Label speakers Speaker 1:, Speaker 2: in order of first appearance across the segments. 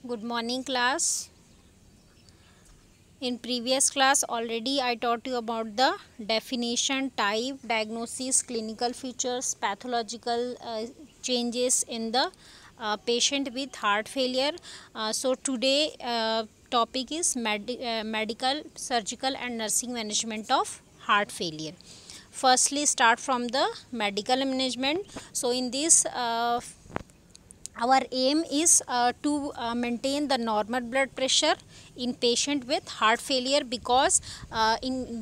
Speaker 1: Good morning, class. In previous class already I taught you about the definition, type, diagnosis, clinical features, pathological changes in the patient with heart failure. So today topic is medical, surgical and nursing management of heart failure. Firstly start from the medical management. So in this our aim is to maintain the normal blood pressure in patient with heart failure, because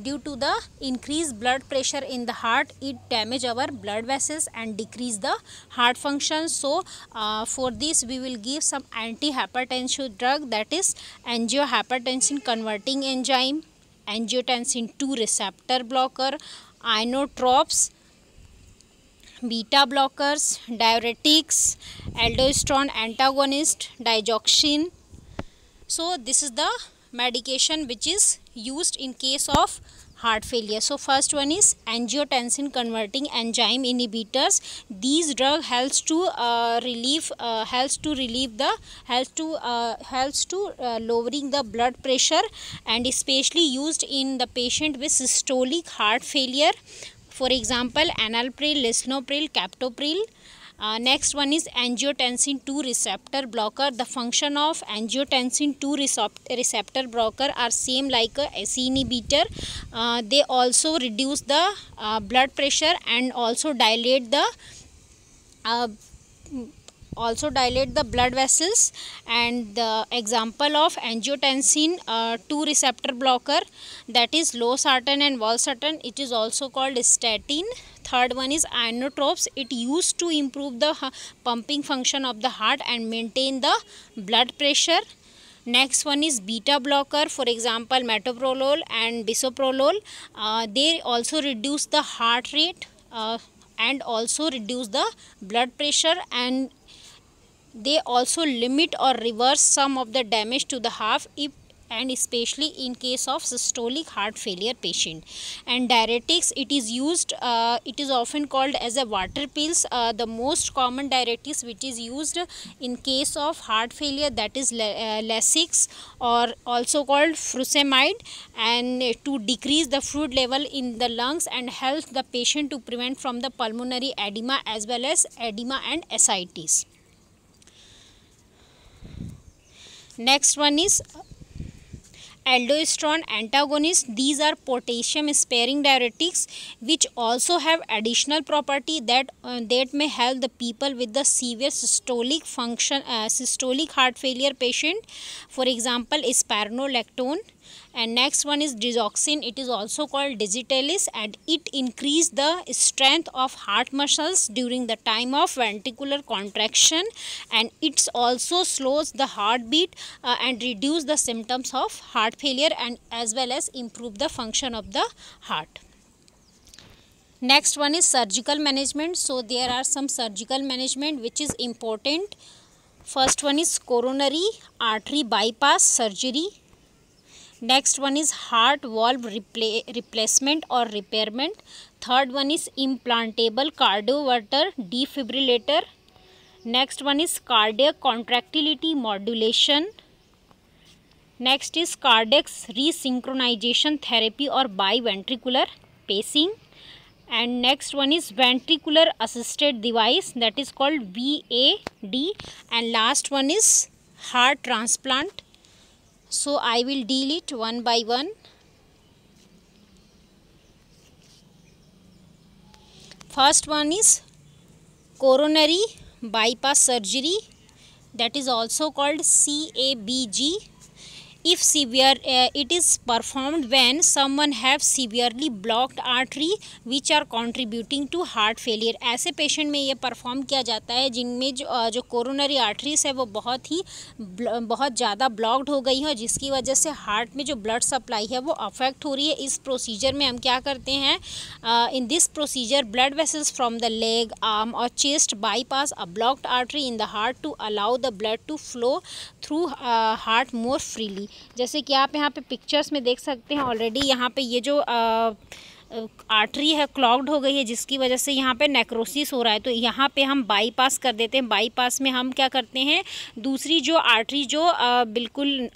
Speaker 1: due to the increased blood pressure in the heart, it damage our blood vessels and decrease the heart function. So for this we will give some antihypertensive drug, that is angiohypertensin converting enzyme, angiotensin 2 receptor blocker, inotropes, beta blockers, diuretics, aldosterone antagonist, digoxin. So this is the medication which is used in case of heart failure. So first one is angiotensin converting enzyme inhibitors. These drug helps to lowering the blood pressure, and especially used in the patient with systolic heart failure. For example, enalapril, lisinopril, captopril. Next one is angiotensin 2 receptor blocker. The function of angiotensin 2 receptor blocker are same like a ACE inhibitor. They also reduce the blood pressure and also dilate the blood vessels. And the example of angiotensin 2 receptor blocker, that is losartan and valsartan. It is also called statin. Third one is inotropes. It used to improve the pumping function of the heart and maintain the blood pressure. Next one is beta blocker, for example metoprolol and bisoprolol. They also reduce the heart rate and also reduce the blood pressure, and they also limit or reverse some of the damage to the heart, and especially in case of systolic heart failure patient. And diuretics, it is used, it is often called as a water pills. The most common diuretics which is used in case of heart failure, that is Lasix, or also called furosemide, and to decrease the fluid level in the lungs and help the patient to prevent from the pulmonary edema as well as edema and ascites. Next one is aldosterone antagonist. These are potassium sparing diuretics which also have additional property that may help the people with the severe systolic heart failure patient. For example, spironolactone. And next one is digoxin. It is also called digitalis, and it increases the strength of heart muscles during the time of ventricular contraction, and it also slows the heartbeat and reduce the symptoms of heart failure, and as well as improve the function of the heart. Next one is surgical management. So there are some surgical management which is important. First one is coronary artery bypass surgery. Next one is heart valve replacement or repairment. Third one is implantable cardioverter defibrillator. Next one is cardiac contractility modulation. Next is cardiac resynchronization therapy or biventricular pacing. And next one is ventricular assisted device, that is called VAD. And last one is heart transplant. So I will deal it one by one. First one is coronary bypass surgery, that is also called CABG. If severe, it is performed when someone have severely blocked artery which are contributing to heart failure. ऐसे patient में ये perform किया जाता है जिनमें जो coronary arteries है वो बहुत ज़्यादा ब्लॉक्ड हो गई है, जिसकी वजह से हार्ट में जो ब्लड सप्लाई है वो अफेक्ट हो रही है. इस प्रोसीजर में हम क्या करते हैं, in this procedure blood vessels from the leg, arm और chest bypass a blocked artery in the heart to allow the blood to flow through heart more freely. जैसे कि आप यहाँ पे पिक्चर्स में देख सकते हैं, ऑलरेडी यहाँ पे ये जो आर्टरी है क्लॉग्ड हो गई है, जिसकी वजह से यहाँ पे नेक्रोसिस हो रहा है, तो यहाँ पे हम बाईपास कर देते हैं। बाईपास में हम क्या करते हैं, दूसरी जो आर्टरी जो बिल्कुल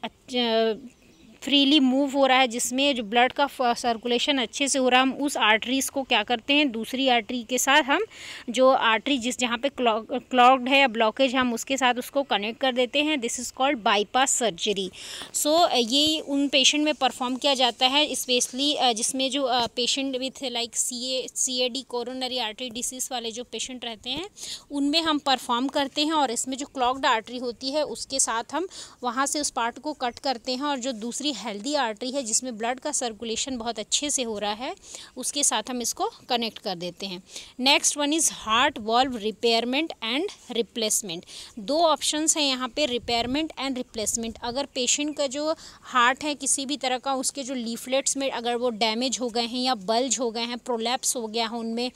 Speaker 1: फ्रीली मूव हो रहा है, जिसमें जो ब्लड का सर्कुलेशन अच्छे से हो रहा है, हम उस आर्टरीज़ को क्या करते हैं, दूसरी आर्टरी के साथ हम जो आर्टरी जहाँ पे क्लॉग्ड है या ब्लॉकेज, हम उसके साथ उसको कनेक्ट कर देते हैं। This is called bypass surgery. So ये उन पेशेंट में परफॉर्म किया जाता है, स्पेशली जिसमें जो patient with like CAD coronary artery disease वाले जो पेशेंट रहते हैं, उनमें हम परफॉर्म करते हैं। और इसमें जो क्लॉग्ड आर्टरी होती है उसके साथ हम वहाँ से उस पार्ट को कट करते हैं, और जो दूसरी हेल्दी आर्टरी है जिसमें ब्लड का सर्कुलेशन बहुत अच्छे से हो रहा है, उसके साथ हम इसको कनेक्ट कर देते हैं। Next one is heart valve repayment and replacement. दो ऑप्शंस हैं यहाँ पे, रिपेयरमेंट एंड रिप्लेसमेंट। अगर पेशेंट का जो हार्ट है किसी भी तरह का, उसके जो लीफलेट्स में अगर वो डैमेज हो गए हैं या बल्ज हो गए हैं, प्रोलैप्स हो गया है उनमें,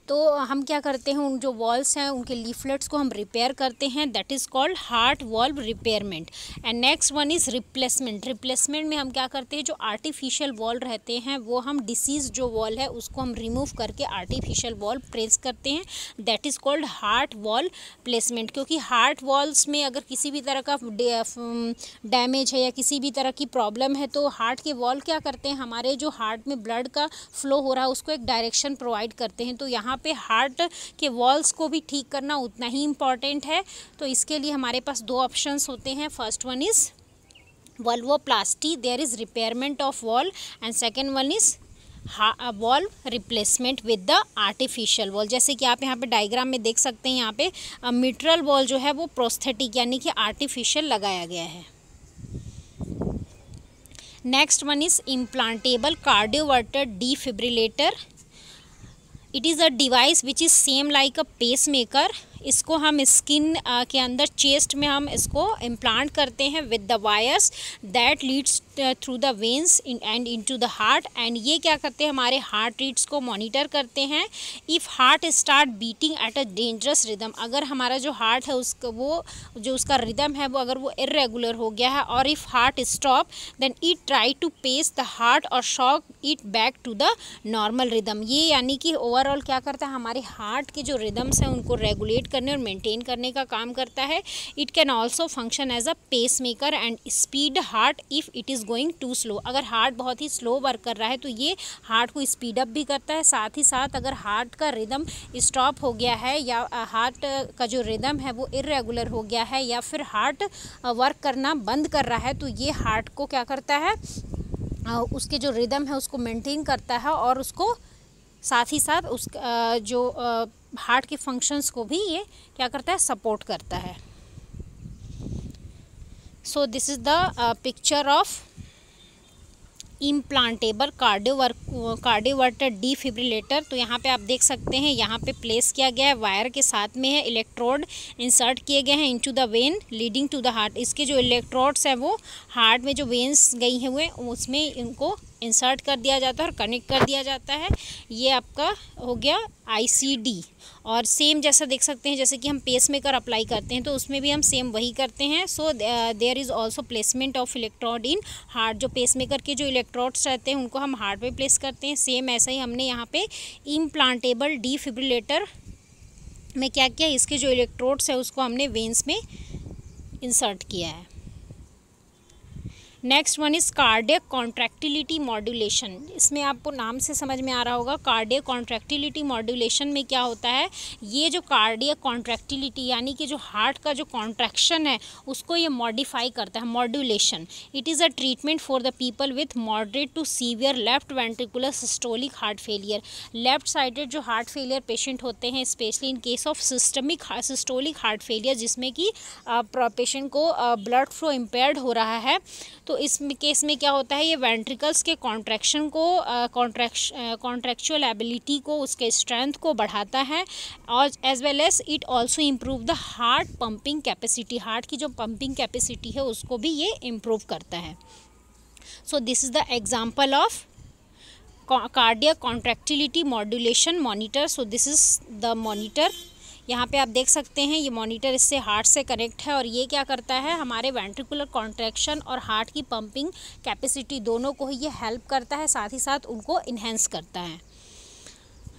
Speaker 1: तो हम क्या करते हैं, उन जो वॉल्स हैं उनके लीफलेट्स को हम रिपेयर करते हैं। That is called heart valve repayment. And next one is replacement. Replacement में हम क्या करते हैं, जो आर्टिफिशियल वॉल रहते हैं वो हम डिसीज़ जो वॉल है उसको हम रिमूव करके आर्टिफिशियल वॉल प्लेस करते हैं। That is called heart wall placement. क्योंकि हार्ट वॉल्स में अगर किसी भी तरह का डैमेज है या किसी भी तरह की प्रॉब्लम है, तो हार्ट के वॉल क्या करते हैं, हमारे जो हार्ट में ब्लड का फ्लो हो रहा है उसको एक डायरेक्शन प्रोवाइड करते हैं। तो यहाँ पे हार्ट के वॉल्स को भी ठीक करना उतना ही इम्पॉर्टेंट है। तो इसके लिए हमारे पास दो ऑप्शंस होते हैं। First one is valvoplasty, there is repairment of valve, and second one is valve replacement with the artificial valve. जैसे कि आप यहाँ पे डायग्राम में देख सकते हैं, यहाँ पे मिट्रल वॉल जो है वो प्रोस्थेटिक यानी कि आर्टिफिशियल लगाया गया है। Next one is implantable cardioverter defibrillator. It is a device which is same like a pacemaker. इसको हम स्किन के अंदर चेस्ट में हम इसको इम्प्लांट करते हैं with the wires that leads through the veins and into the heart. And ये क्या करते हैं, हमारे हार्ट रेट्स को मॉनिटर करते हैं। If heart start beating at a dangerous rhythm, अगर हमारा जो हार्ट है उसका वो जो उसका रिदम है वो अगर वो इरेगुलर हो गया है, और if heart stop then it try to pace the heart और shock it back to the normal rhythm. ये यानी कि ओवरऑल क्या करता है, हमारे हार्ट के जो रिदम्स हैं उनको रेगुलेट करने और मेंटेन करने का काम करता है। It can also function as a pacemaker and speed heart if it is going to slow. अगर हार्ट बहुत ही स्लो वर्क कर रहा है तो ये हार्ट को स्पीड अप भी करता है। साथ ही साथ अगर हार्ट का रिदम स्टॉप हो गया है या हार्ट का जो रिदम है वो इरेगुलर हो गया है या फिर हार्ट वर्क करना बंद कर रहा है, तो ये हार्ट को क्या करता है, उसके जो रिदम है उसको मेंटेन करता है, और उसको साथ ही साथ उस जो हार्ट के फंक्शंस को भी ये क्या करता है, सपोर्ट करता है। सो this is the picture of implantable cardioverter defibrillator. तो यहाँ पे आप देख सकते हैं, यहाँ पे प्लेस किया गया है, वायर के साथ में है, इलेक्ट्रोड इंसर्ट किए गए हैं into the vein leading to the heart. इसके जो इलेक्ट्रोड्स हैं वो हार्ट में जो वेन्स गई हैं हुए उसमें इनको इंसर्ट कर दिया जाता है और कनेक्ट कर दिया जाता है। ये आपका हो गया ICD। और सेम जैसा देख सकते हैं, जैसे कि हम पेस मेकर अप्लाई करते हैं तो उसमें भी हम सेम वही करते हैं। So there is also placement of electrode in heart. जो पेस मेकर के जो इलेक्ट्रोड्स रहते हैं उनको हम हार्ट पे प्लेस करते हैं। सेम ऐसा ही हमने यहाँ पे इम्प्लांटेबल डिफिब्रिलेटर में क्या किया, इसके जो इलेक्ट्रोड्स है उसको हमने वेन्स में इंसर्ट किया है। Next one is cardiac contractility modulation. इसमें आपको नाम से समझ में आ रहा होगा, कार्डियक कॉन्ट्रैक्टिलिटी मॉड्यूलेशन में क्या होता है, ये जो कार्डियक कॉन्ट्रैक्टिलिटी यानी कि जो हार्ट का जो कॉन्ट्रैक्शन है उसको ये मॉडिफाई करता है, modulation. It is a treatment for the people with moderate to severe left ventricular systolic heart failure. Left sided जो हार्ट फेलियर पेशेंट होते हैं, specially in case of systolic heart failure, जिसमें कि पेशेंट को blood flow impaired हो रहा है, तो इस केस में क्या होता है, ये वेंट्रिकल्स के कॉन्ट्रैक्शन को कॉन्ट्रैक्चुअल एबिलिटी को, उसके स्ट्रेंथ को बढ़ाता है, और as well as it also improve the heart pumping capacity. Heart की जो पंपिंग कैपेसिटी है उसको भी ये इम्प्रूव करता है। सो this is the example of cardiac contractility modulation monitor. So this is the monitor. यहाँ पे आप देख सकते हैं ये मॉनिटर इससे हार्ट से कनेक्ट है और ये क्या करता है, हमारे वेंट्रिकुलर कॉन्ट्रैक्शन और हार्ट की पंपिंग कैपेसिटी दोनों को ही ये हेल्प करता है, साथ ही साथ उनको इन्हेंस करता है।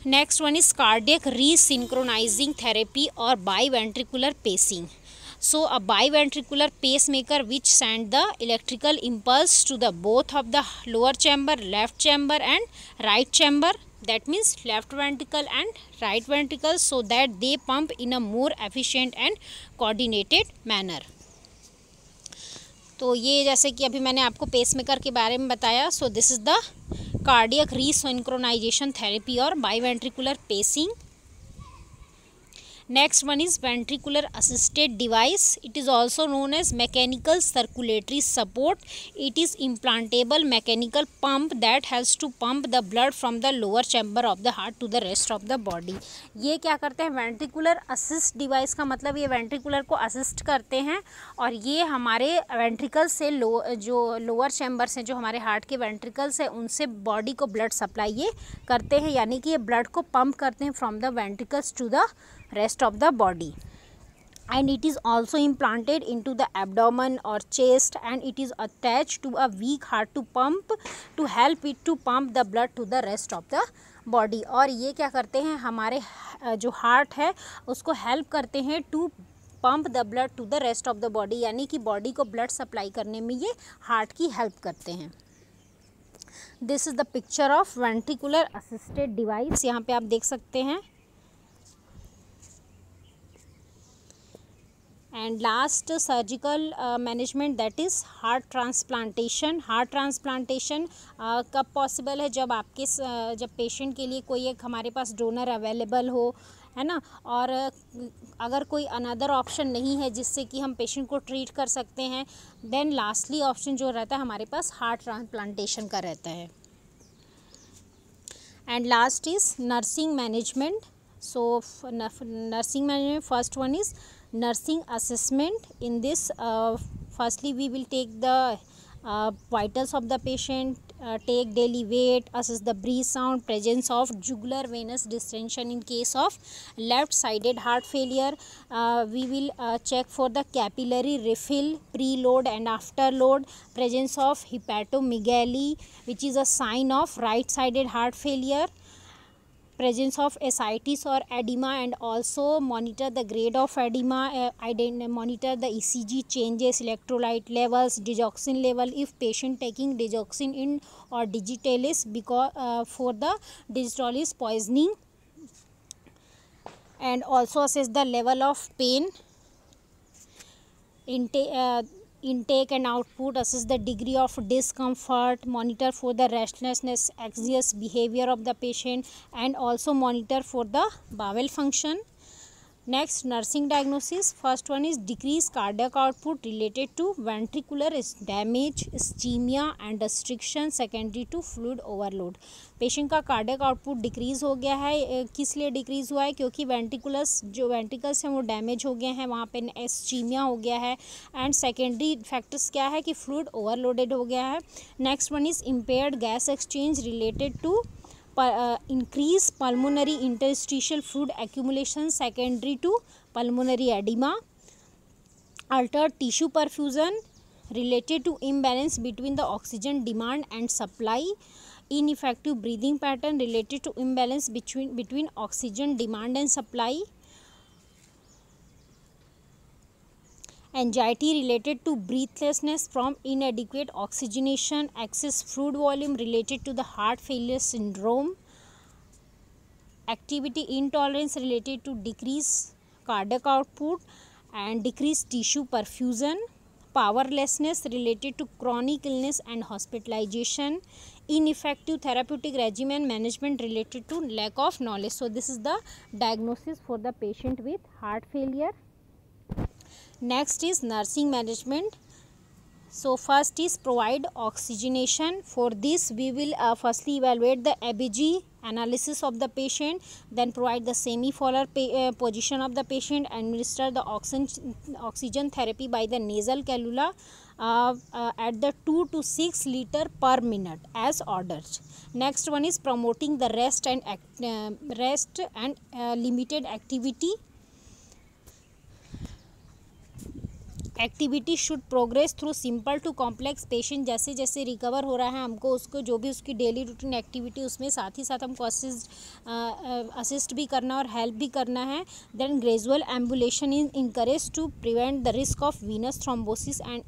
Speaker 1: Next one is cardiac resynchronising therapy और biventricular pacing. So a biventricular pacemaker which send the electrical impulse to the both of the lower chamber, left chamber and right chamber, that means left ventricle and right ventricle, so that they pump in a more efficient and coordinated manner. तो ये जैसे कि अभी मैंने आपको pacemaker के बारे में बताया, so this is the cardiac resynchronisation therapy और biventricular pacing. Next one is ventricular assisted device. It is also known as mechanical circulatory support. It is implantable mechanical pump that helps to pump the blood from the lower chamber of the heart to the rest of the body. ये क्या करते हैं, ventricular assist device का मतलब ये ventricular को assist करते हैं और ये हमारे वेंट्रिकल से जो लोअर चैम्बर्स हैं, जो हमारे हार्ट के वेंट्रिकल्स हैं, उनसे बॉडी को ब्लड सप्लाई ये करते हैं, यानी कि ये ब्लड को पंप करते हैं from the ventricles to the rest of the body. And it is also implanted into the abdomen or chest, and it is attached to a weak heart to help it to pump the blood to the rest of the body. और ये क्या करते हैं, हमारे जो heart है उसको help करते हैं to pump the blood to the rest of the body, यानी कि बॉडी को ब्लड सप्लाई करने में ये हार्ट की हेल्प करते हैं. This is the picture of ventricular assisted device. यहाँ पे आप देख सकते हैं. And last surgical management, that is heart transplantation. Heart transplantation कब पॉसिबल है, जब पेशेंट के लिए कोई एक हमारे पास डोनर अवेलेबल हो, है ना, और अगर कोई अनदर ऑप्शन नहीं है जिससे कि हम पेशेंट को ट्रीट कर सकते हैं, देन लास्टली ऑप्शन जो रहता है हमारे पास हार्ट ट्रांसप्लांटेशन का रहता है. And last is nursing management. So nursing management, first one is nursing assessment. In this firstly we will take the vitals of the patient, take daily weight, assess the breathe sound, presence of jugular venous distension in case of left sided heart failure. We will check for the capillary refill, preload and afterload, presence of hepatomegaly which is a sign of right sided heart failure, presence of ascites or edema, and also monitor the grade of edema, monitor the ECG changes, electrolyte levels, digoxin level if patient taking digoxin in or digitalis because for the digitalis poisoning, and also assess the level of pain, intake and output, assess the degree of discomfort, monitor for the restlessness, anxious behavior of the patient, and also monitor for the bowel function. Next, nursing diagnosis. First one is decreased cardiac output related to ventricular damage, ischemia and restriction secondary to fluid overload. Patient का cardiac output decrease हो गया है. किस लिए decrease हुआ है, क्योंकि ventricles हैं वो डैमेज हो गए हैं, वहाँ पे इस्कीमिया हो गया है, एंड सेकेंडरी फैक्टर्स क्या है कि फ्लूइड ओवरलोडेड हो गया है. Next one is impaired gas exchange related to increase pulmonary interstitial fluid accumulation secondary to pulmonary edema, altered tissue perfusion related to imbalance between the oxygen demand and supply, ineffective breathing pattern related to imbalance between oxygen demand and supply, anxiety related to breathlessness from inadequate oxygenation, excess fluid volume related to the heart failure syndrome, activity intolerance related to decreased cardiac output and decreased tissue perfusion, powerlessness related to chronic illness and hospitalization, ineffective therapeutic regimen management related to lack of knowledge. So this is the diagnosis for the patient with heart failure. Next is nursing management. So first is provide oxygenation. For this we will firstly evaluate the ABG analysis of the patient, then provide the semi-polar position of the patient, administer the oxygen therapy by the nasal cannula at the 2 to 6 liter per minute as ordered. Next one is promoting the rest and limited activity. Activity should progress through simple to complex. Patient जैसे जैसे recover हो रहा है हमको उसको जो भी उसकी डेली रूटीन एक्टिविटी उसमें साथ ही साथ हमको असिस्ट भी करना और हेल्प भी करना है। Then gradual ambulation is encourage to prevent the risk of venous thrombosis and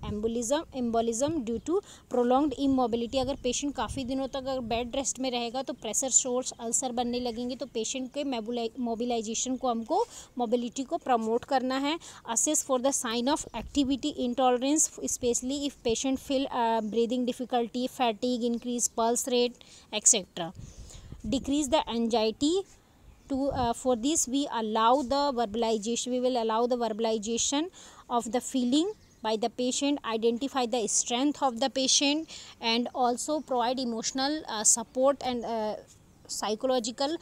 Speaker 1: embolism due to prolonged immobility. अगर पेशेंट काफ़ी दिनों तक अगर बेड रेस्ट में रहेगा तो प्रेशर सोर्स अल्सर बनने लगेंगे, तो पेशेंट के मोबिलाइजेशन को हमको मोबिलिटी को प्रमोट करना है। Assess for the sign of activity intolerance, especially if patient feel breathing difficulty, fatigue, increase pulse rate, etc. Decrease the anxiety. For this we will allow the verbalization of the feeling by the patient, identify the strength of the patient, and also provide emotional support and psychological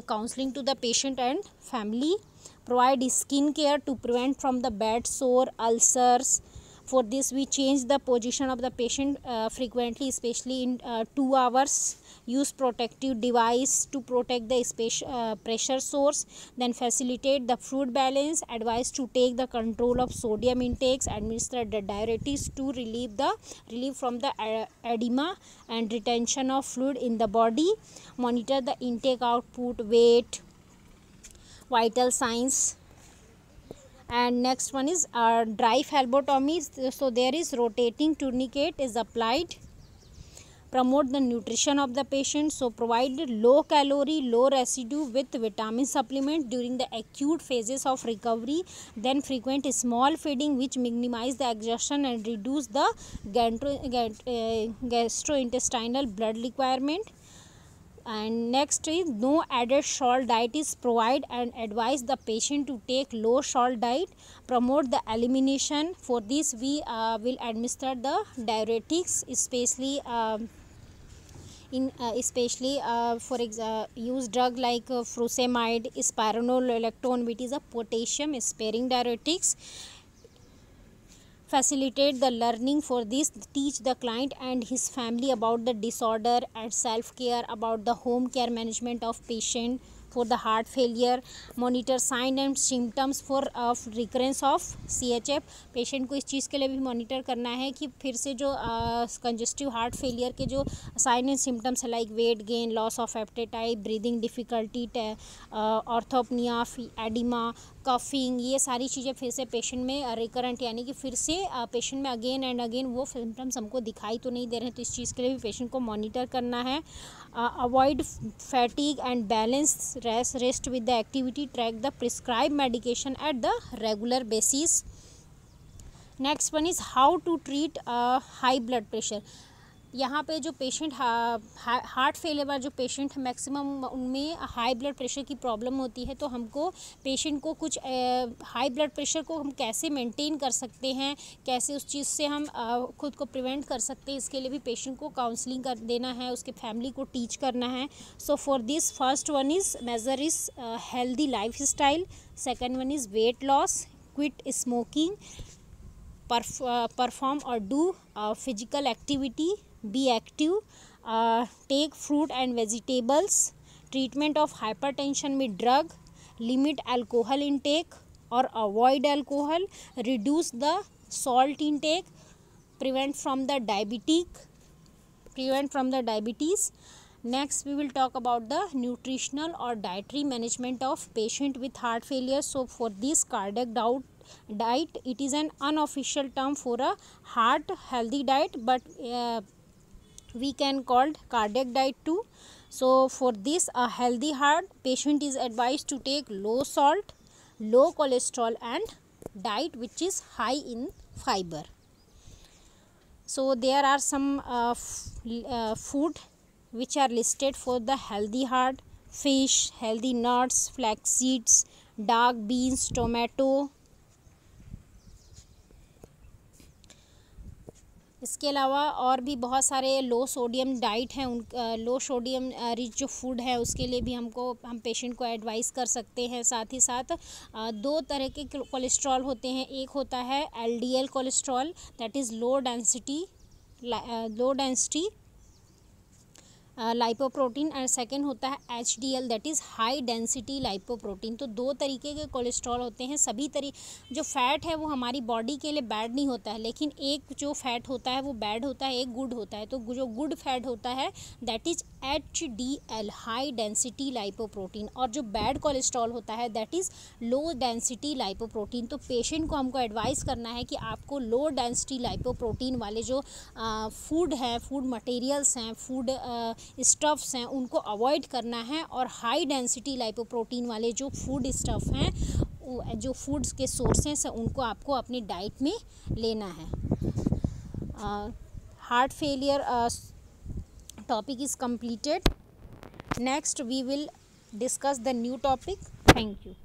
Speaker 1: counseling to the patient and family. Provide skin care to prevent from the bad sore, ulcers. For this we change the position of the patient frequently, especially in 2 hours. Use protective device to protect the pressure source. Then facilitate the fluid balance. Advise to take the control of sodium intakes. Administer the diuretics to relieve from the edema and retention of fluid in the body. Monitor the intake, output, weight, vital signs. And next one is dry phlebotomy. So there is rotating tourniquet is applied. Promote the nutrition of the patient. So provide low calorie, low residue with vitamin supplement during the acute phases of recovery. Then frequent small feeding which minimize the exhaustion and reduce the gastrointestinal blood requirement. And next is no added salt diet is provided, and advise the patient to take low salt diet. Promote the elimination. For this we will administer the diuretics, especially use drug like furosemide, spironolactone, which is a potassium sparing diuretics. Facilitate the learning. For this teach the client and his family about the disorder and self care, about the home care management of patient for the heart failure. Monitor sign and symptoms for recurrence of CHF. Patient को इस चीज़ के लिए भी monitor करना है कि फिर से जो कंजस्टिव हार्ट फेलियर के जो साइन एंड सिम्टम्स है like weight gain, loss of appetite, breathing difficulty, orthopnoea, oedema, coughing, ये सारी चीज़ें फिर से पेशेंट में रिकरेंट यानी कि फिर से पेशेंट में अगेन एंड अगेन वो सिम्टम्स हमको दिखाई तो नहीं दे रहे हैं, तो इस चीज़ के लिए भी पेशेंट को मॉनिटर करना है. Avoid fatigue and balance rest with the activity. Track the prescribe medication at the regular basis. Next one is how to treat high blood pressure. यहाँ पे जो पेशेंट हार्ट फेलियर वाला जो पेशेंट मैक्सिमम उनमें high blood pressure की problem होती है, तो हमको पेशेंट को कुछ हाई ब्लड प्रेशर को हम कैसे मेंटेन कर सकते हैं, कैसे उस चीज़ से हम खुद को प्रिवेंट कर सकते हैं, इसके लिए भी पेशेंट को काउंसलिंग कर देना है, उसके फैमिली को टीच करना है. So for this first one is major is healthy life style. Second one is weight loss, quit smoking, perform or do physical activity, be active, take fruit and vegetables. Treatment of hypertension with drug. Limit alcohol intake or avoid alcohol. Reduce the salt intake. Prevent from the diabetes. Next we will talk about the nutritional or dietary management of patient with heart failure. So for this cardiac diet, it is an unofficial term for a heart healthy diet, but we can call cardiac diet too. So for this a healthy heart patient is advised to take low salt, low cholesterol and diet which is high in fiber. So there are some food which are listed for the healthy heart: fish, healthy nuts, flax seeds, dark beans, tomato. इसके अलावा और भी बहुत सारे लो sodium diet हैं, उन लो sodium rich जो food है उसके लिए भी हम पेशेंट को एडवाइस कर सकते हैं. साथ ही साथ दो तरह के कोलेस्ट्रॉल होते हैं. एक होता है LDL cholesterol, that is low density lipoprotein, और सेकेंड होता है HDL that is high density lipoprotein. तो दो तरीके के कोलेस्ट्रॉल होते हैं। सभी जो फैट है वो हमारी बॉडी के लिए बैड नहीं होता है, लेकिन एक जो फैट होता है वो बैड होता है, एक गुड होता है। तो जो गुड फैट होता है that is HDL high density lipoprotein, और जो बैड कोलेस्ट्रॉल होता है that is low density lipoprotein. तो पेशेंट को हमको एडवाइस करना है कि आपको लो डेंसिटी लाइपोप्रोटीन वाले जो फूड है, फूड मटेरियल्स हैं, फूड स्टफ़्स हैं, उनको अवॉइड करना है, और हाई डेंसिटी लाइपोप्रोटीन वाले जो फूड स्टफ़ हैं, जो फूड्स के सोर्सेस हैं, उनको आपको अपनी डाइट में लेना है। Heart failure topic is completed. Next we will discuss the new topic. Thank you.